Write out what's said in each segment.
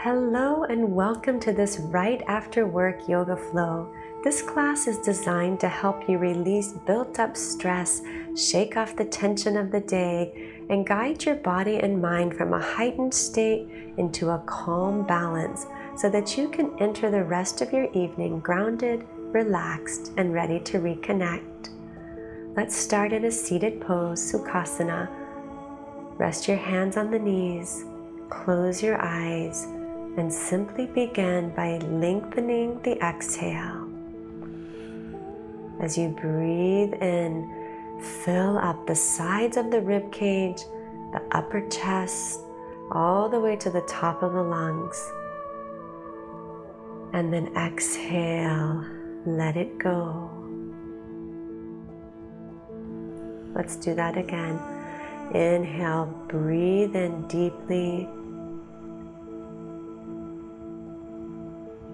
Hello and welcome to this Right After Work Yoga Flow. This class is designed to help you release built-up stress, shake off the tension of the day, and guide your body and mind from a heightened state into a calm balance so that you can enter the rest of your evening grounded, relaxed, and ready to reconnect. Let's start in a seated pose, Sukhasana. Rest your hands on the knees, close your eyes, and simply begin by lengthening the exhale. As you breathe in, fill up the sides of the rib cage, the upper chest, all the way to the top of the lungs. And then exhale, let it go. Let's do that again. Inhale, breathe in deeply.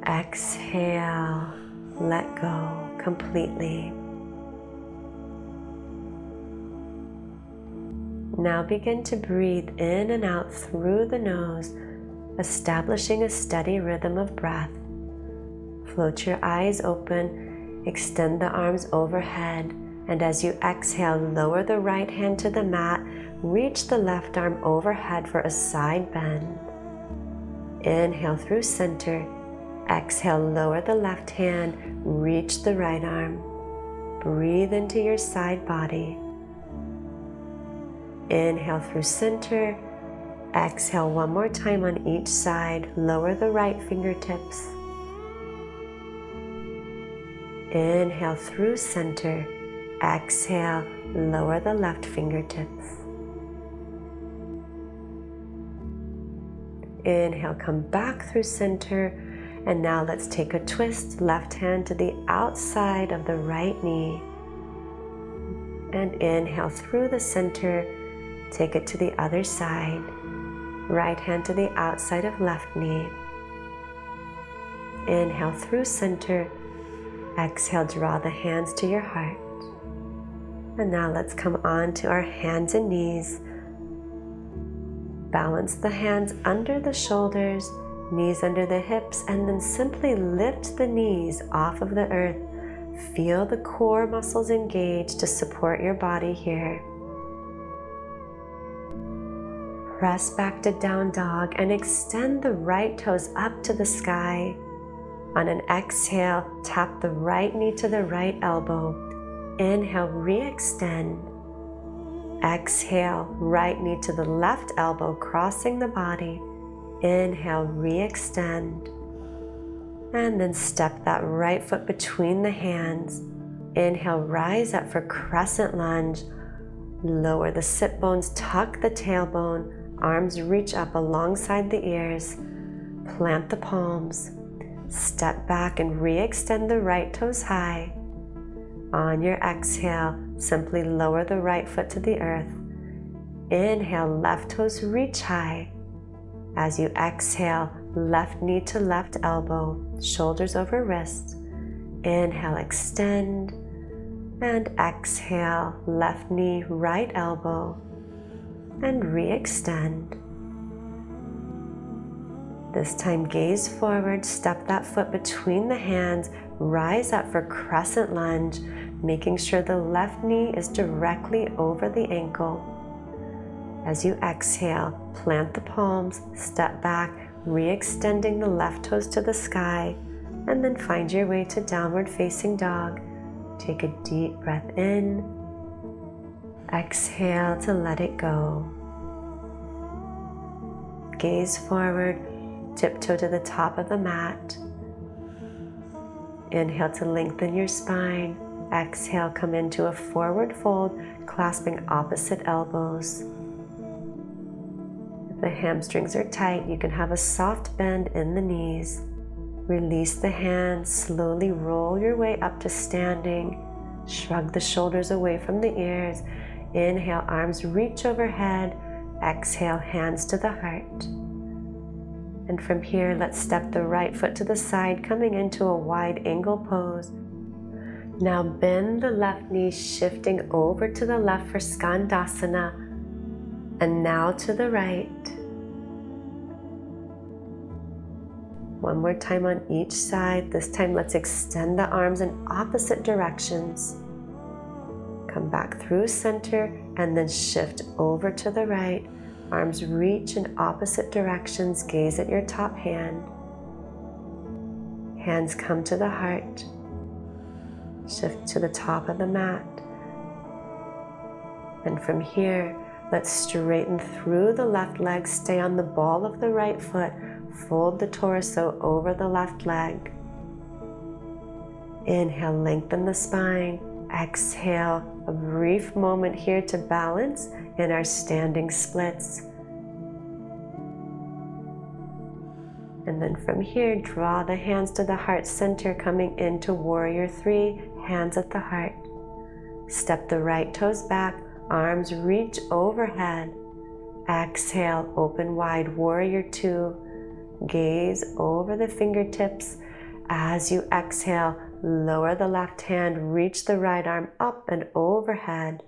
Exhale, let go completely. Now begin to breathe in and out through the nose, establishing a steady rhythm of breath. Float your eyes open, extend the arms overhead, and as you exhale, lower the right hand to the mat, reach the left arm overhead for a side bend. Inhale through center. Exhale, lower the left hand, reach the right arm. Breathe into your side body. Inhale through center. Exhale one more time on each side. Lower the right fingertips. Inhale through center. Exhale, lower the left fingertips. Inhale, come back through center. And now let's take a twist, left hand to the outside of the right knee. And inhale through the center, take it to the other side. Right hand to the outside of left knee. Inhale through center, exhale, draw the hands to your heart. And now let's come on to our hands and knees. Balance the hands under the shoulders, knees under the hips, and then simply lift the knees off of the earth. Feel the core muscles engaged to support your body here. Press back to down dog and extend the right toes up to the sky. On an exhale, tap the right knee to the right elbow. Inhale, re-extend. Exhale, right knee to the left elbow, crossing the body. Inhale, re-extend. And then step that right foot between the hands. Inhale, rise up for crescent lunge. Lower the sit bones, tuck the tailbone. Arms reach up alongside the ears. Plant the palms. Step back and re-extend the right toes high. On your exhale, simply lower the right foot to the earth. Inhale, left toes reach high. As you exhale, left knee to left elbow, shoulders over wrists. Inhale, extend. And exhale, left knee, right elbow. And re-extend. This time, gaze forward, step that foot between the hands, rise up for crescent lunge, making sure the left knee is directly over the ankle. As you exhale, plant the palms, step back, re-extending the left toes to the sky, and then find your way to downward facing dog. Take a deep breath in. Exhale to let it go. Gaze forward, tiptoe to the top of the mat. Inhale to lengthen your spine. Exhale, come into a forward fold, clasping opposite elbows. If the hamstrings are tight, you can have a soft bend in the knees. Release the hands, slowly roll your way up to standing. Shrug the shoulders away from the ears. Inhale, arms reach overhead. Exhale, hands to the heart. And from here, let's step the right foot to the side, coming into a wide angle pose. Now bend the left knee, shifting over to the left for Skandasana. And now to the right. One more time on each side. This time let's extend the arms in opposite directions. Come back through center and then shift over to the right. Arms reach in opposite directions. Gaze at your top hand. Hands come to the heart. Shift to the top of the mat. And from here, let's straighten through the left leg. Stay on the ball of the right foot. Fold the torso over the left leg. Inhale, lengthen the spine. Exhale, a brief moment here to balance in our standing splits. And then from here, draw the hands to the heart center, coming into warrior three, hands at the heart. Step the right toes back, arms reach overhead. Exhale, open wide, warrior two. Gaze over the fingertips. As you exhale, lower the left hand, reach the right arm up and overhead.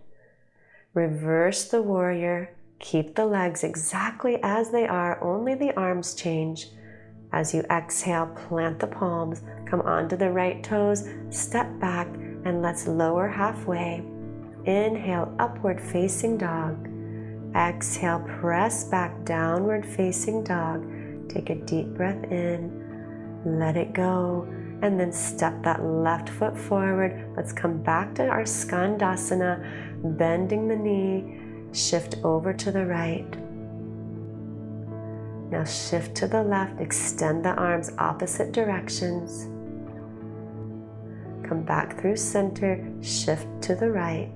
Reverse the warrior. Keep the legs exactly as they are, only the arms change. As you exhale, plant the palms, come onto the right toes, step back, and let's lower halfway. Inhale, upward facing dog. Exhale, press back, downward facing dog. Take a deep breath in, let it go, and then step that left foot forward. Let's come back to our Skandasana, bending the knee, shift over to the right. Now shift to the left, extend the arms opposite directions. Come back through center, shift to the right.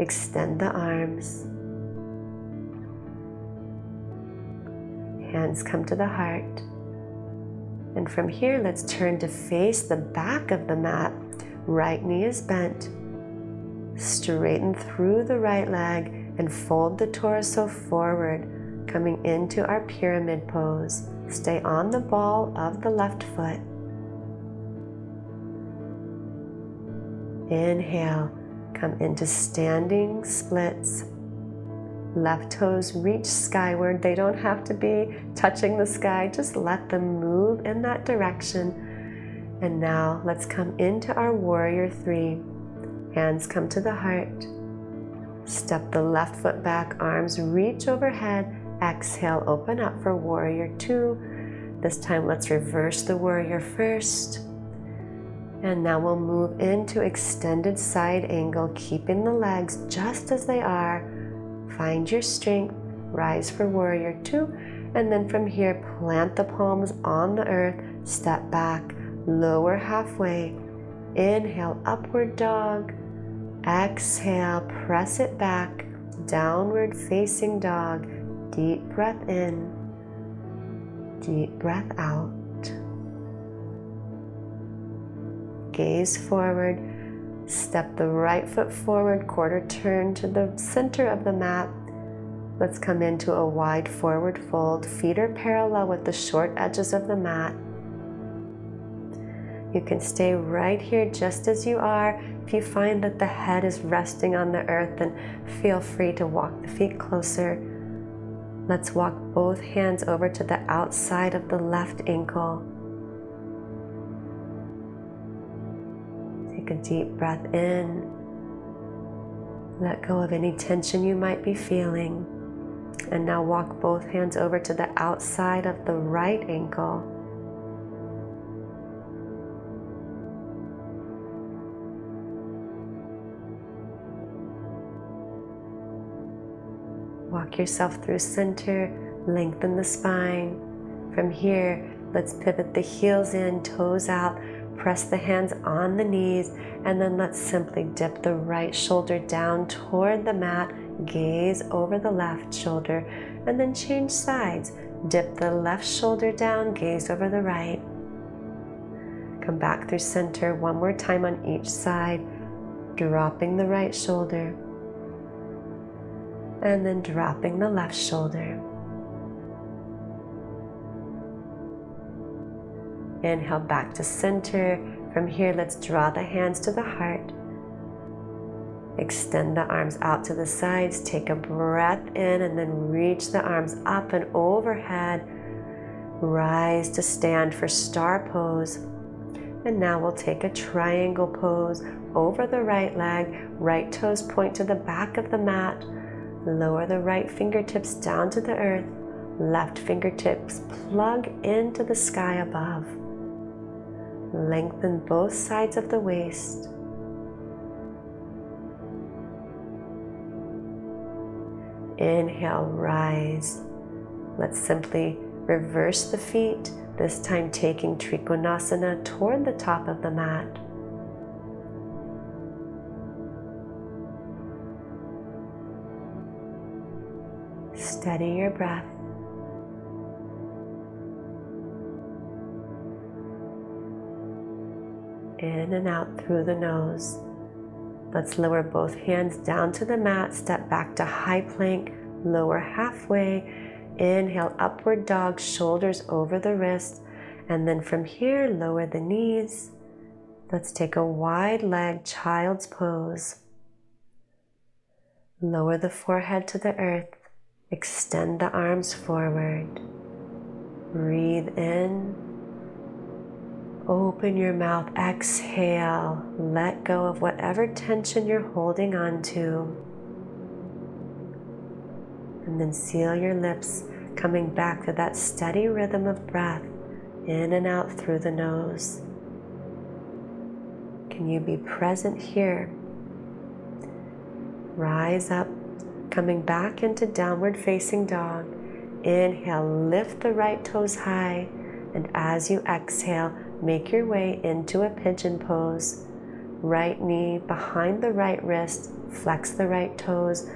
Extend the arms. Hands come to the heart. And from here, let's turn to face the back of the mat. Right knee is bent. Straighten through the right leg and fold the torso forward, coming into our pyramid pose. Stay on the ball of the left foot. Inhale, come into standing splits. Left toes reach skyward. They don't have to be touching the sky. Just let them move in that direction. And now let's come into our warrior three. Hands come to the heart. Step the left foot back, arms reach overhead. Exhale, open up for warrior two. This time let's reverse the warrior first. And now we'll move into extended side angle, keeping the legs just as they are. Find your strength, rise for warrior two, and then from here, plant the palms on the earth, step back, lower halfway. Inhale, upward dog. Exhale, press it back, downward facing dog. Deep breath in, deep breath out. Gaze forward. Step the right foot forward, quarter turn to the center of the mat. Let's come into a wide forward fold. Feet are parallel with the short edges of the mat. You can stay right here just as you are. If you find that the head is resting on the earth, then feel free to walk the feet closer. Let's walk both hands over to the outside of the left ankle. Take a deep breath in. Let go of any tension you might be feeling. And now walk both hands over to the outside of the right ankle. Walk yourself through center, lengthen the spine. From here, let's pivot the heels in, toes out. Press the hands on the knees, and then let's simply dip the right shoulder down toward the mat, gaze over the left shoulder, and then change sides. Dip the left shoulder down, gaze over the right. Come back through center one more time on each side, dropping the right shoulder, and then dropping the left shoulder. Inhale back to center. From here, let's draw the hands to the heart. Extend the arms out to the sides. Take a breath in and then reach the arms up and overhead. Rise to stand for star pose. And now we'll take a triangle pose over the right leg. Right toes point to the back of the mat. Lower the right fingertips down to the earth. Left fingertips plug into the sky above. Lengthen both sides of the waist. Inhale, rise. Let's simply reverse the feet, this time taking Trikonasana toward the top of the mat. Steady your breath. In and out through the nose. Let's lower both hands down to the mat, step back to high plank, lower halfway. Inhale, upward dog, shoulders over the wrist, and then from here, lower the knees. Let's take a wide leg child's pose. Lower the forehead to the earth, extend the arms forward. Breathe in, open your mouth, exhale, let go of whatever tension you're holding on to. And then seal your lips, coming back to that steady rhythm of breath, in and out through the nose. Can you be present here? Rise up, coming back into downward facing dog. Inhale, lift the right toes high, and as you exhale, make your way into a pigeon pose. Right knee behind the right wrist, flex the right toes.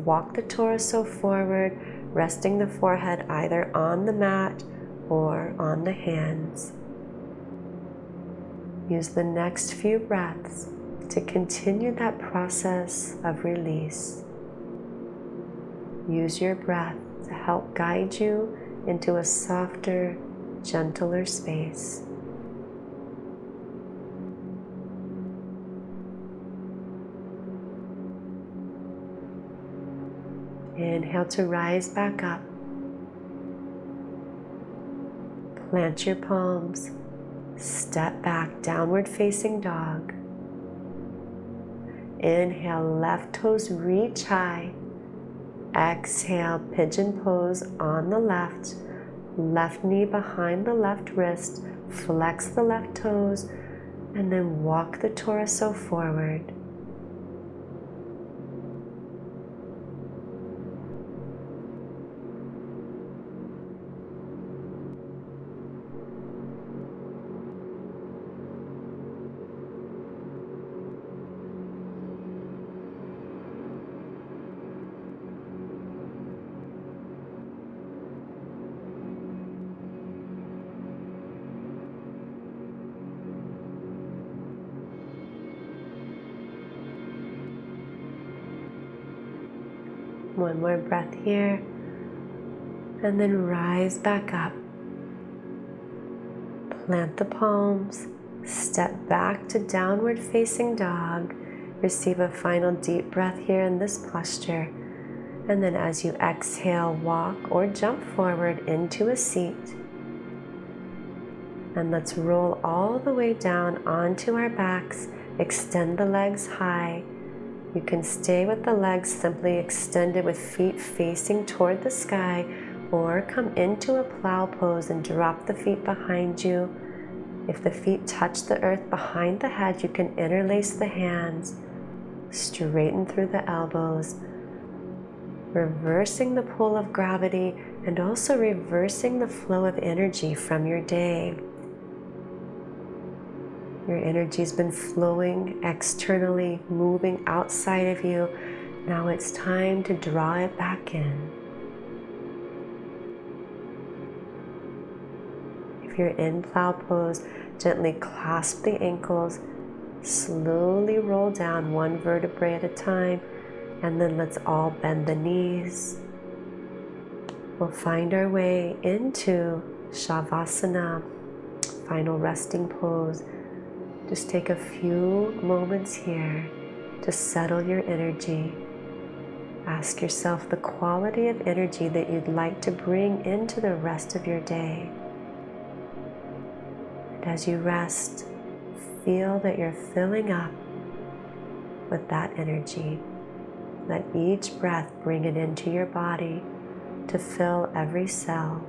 Walk the torso forward, resting the forehead either on the mat or on the hands. Use the next few breaths to continue that process of release. Use your breath to help guide you into a softer, gentler space. Inhale to rise back up. Plant your palms. Step back, downward facing dog. Inhale, left toes reach high. Exhale, pigeon pose on the left. Left knee behind the left wrist. Flex the left toes, and then walk the torso forward. One more breath here, and then rise back up. Plant the palms, step back to downward facing dog. Receive a final deep breath here in this posture. And then as you exhale, walk or jump forward into a seat. And let's roll all the way down onto our backs. Extend the legs high. You can stay with the legs simply extended with feet facing toward the sky, or come into a plow pose and drop the feet behind you. If the feet touch the earth behind the head, you can interlace the hands, straighten through the elbows, reversing the pull of gravity and also reversing the flow of energy from your day. Your energy's been flowing externally, moving outside of you. Now it's time to draw it back in. If you're in plow pose, gently clasp the ankles, slowly roll down one vertebrae at a time, and then let's all bend the knees. We'll find our way into Shavasana, final resting pose. Just take a few moments here to settle your energy. Ask yourself the quality of energy that you'd like to bring into the rest of your day. As you rest, feel that you're filling up with that energy. Let each breath bring it into your body to fill every cell.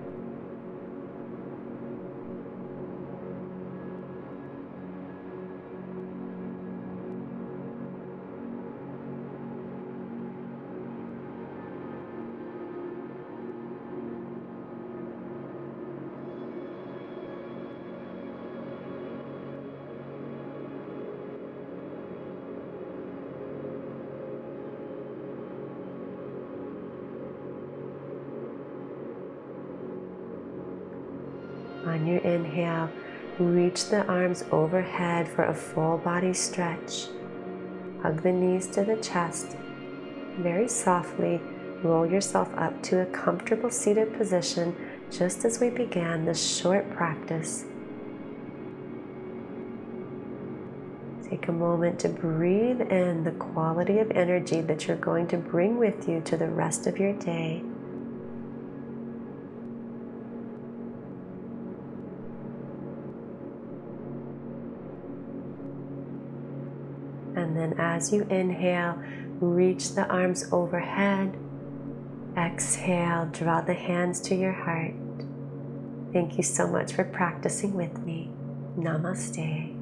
On your inhale, reach the arms overhead for a full body stretch. Hug the knees to the chest. Very softly, roll yourself up to a comfortable seated position just as we began this short practice. Take a moment to breathe in the quality of energy that you're going to bring with you to the rest of your day. And then as you inhale, reach the arms overhead. Exhale, draw the hands to your heart. Thank you so much for practicing with me. Namaste.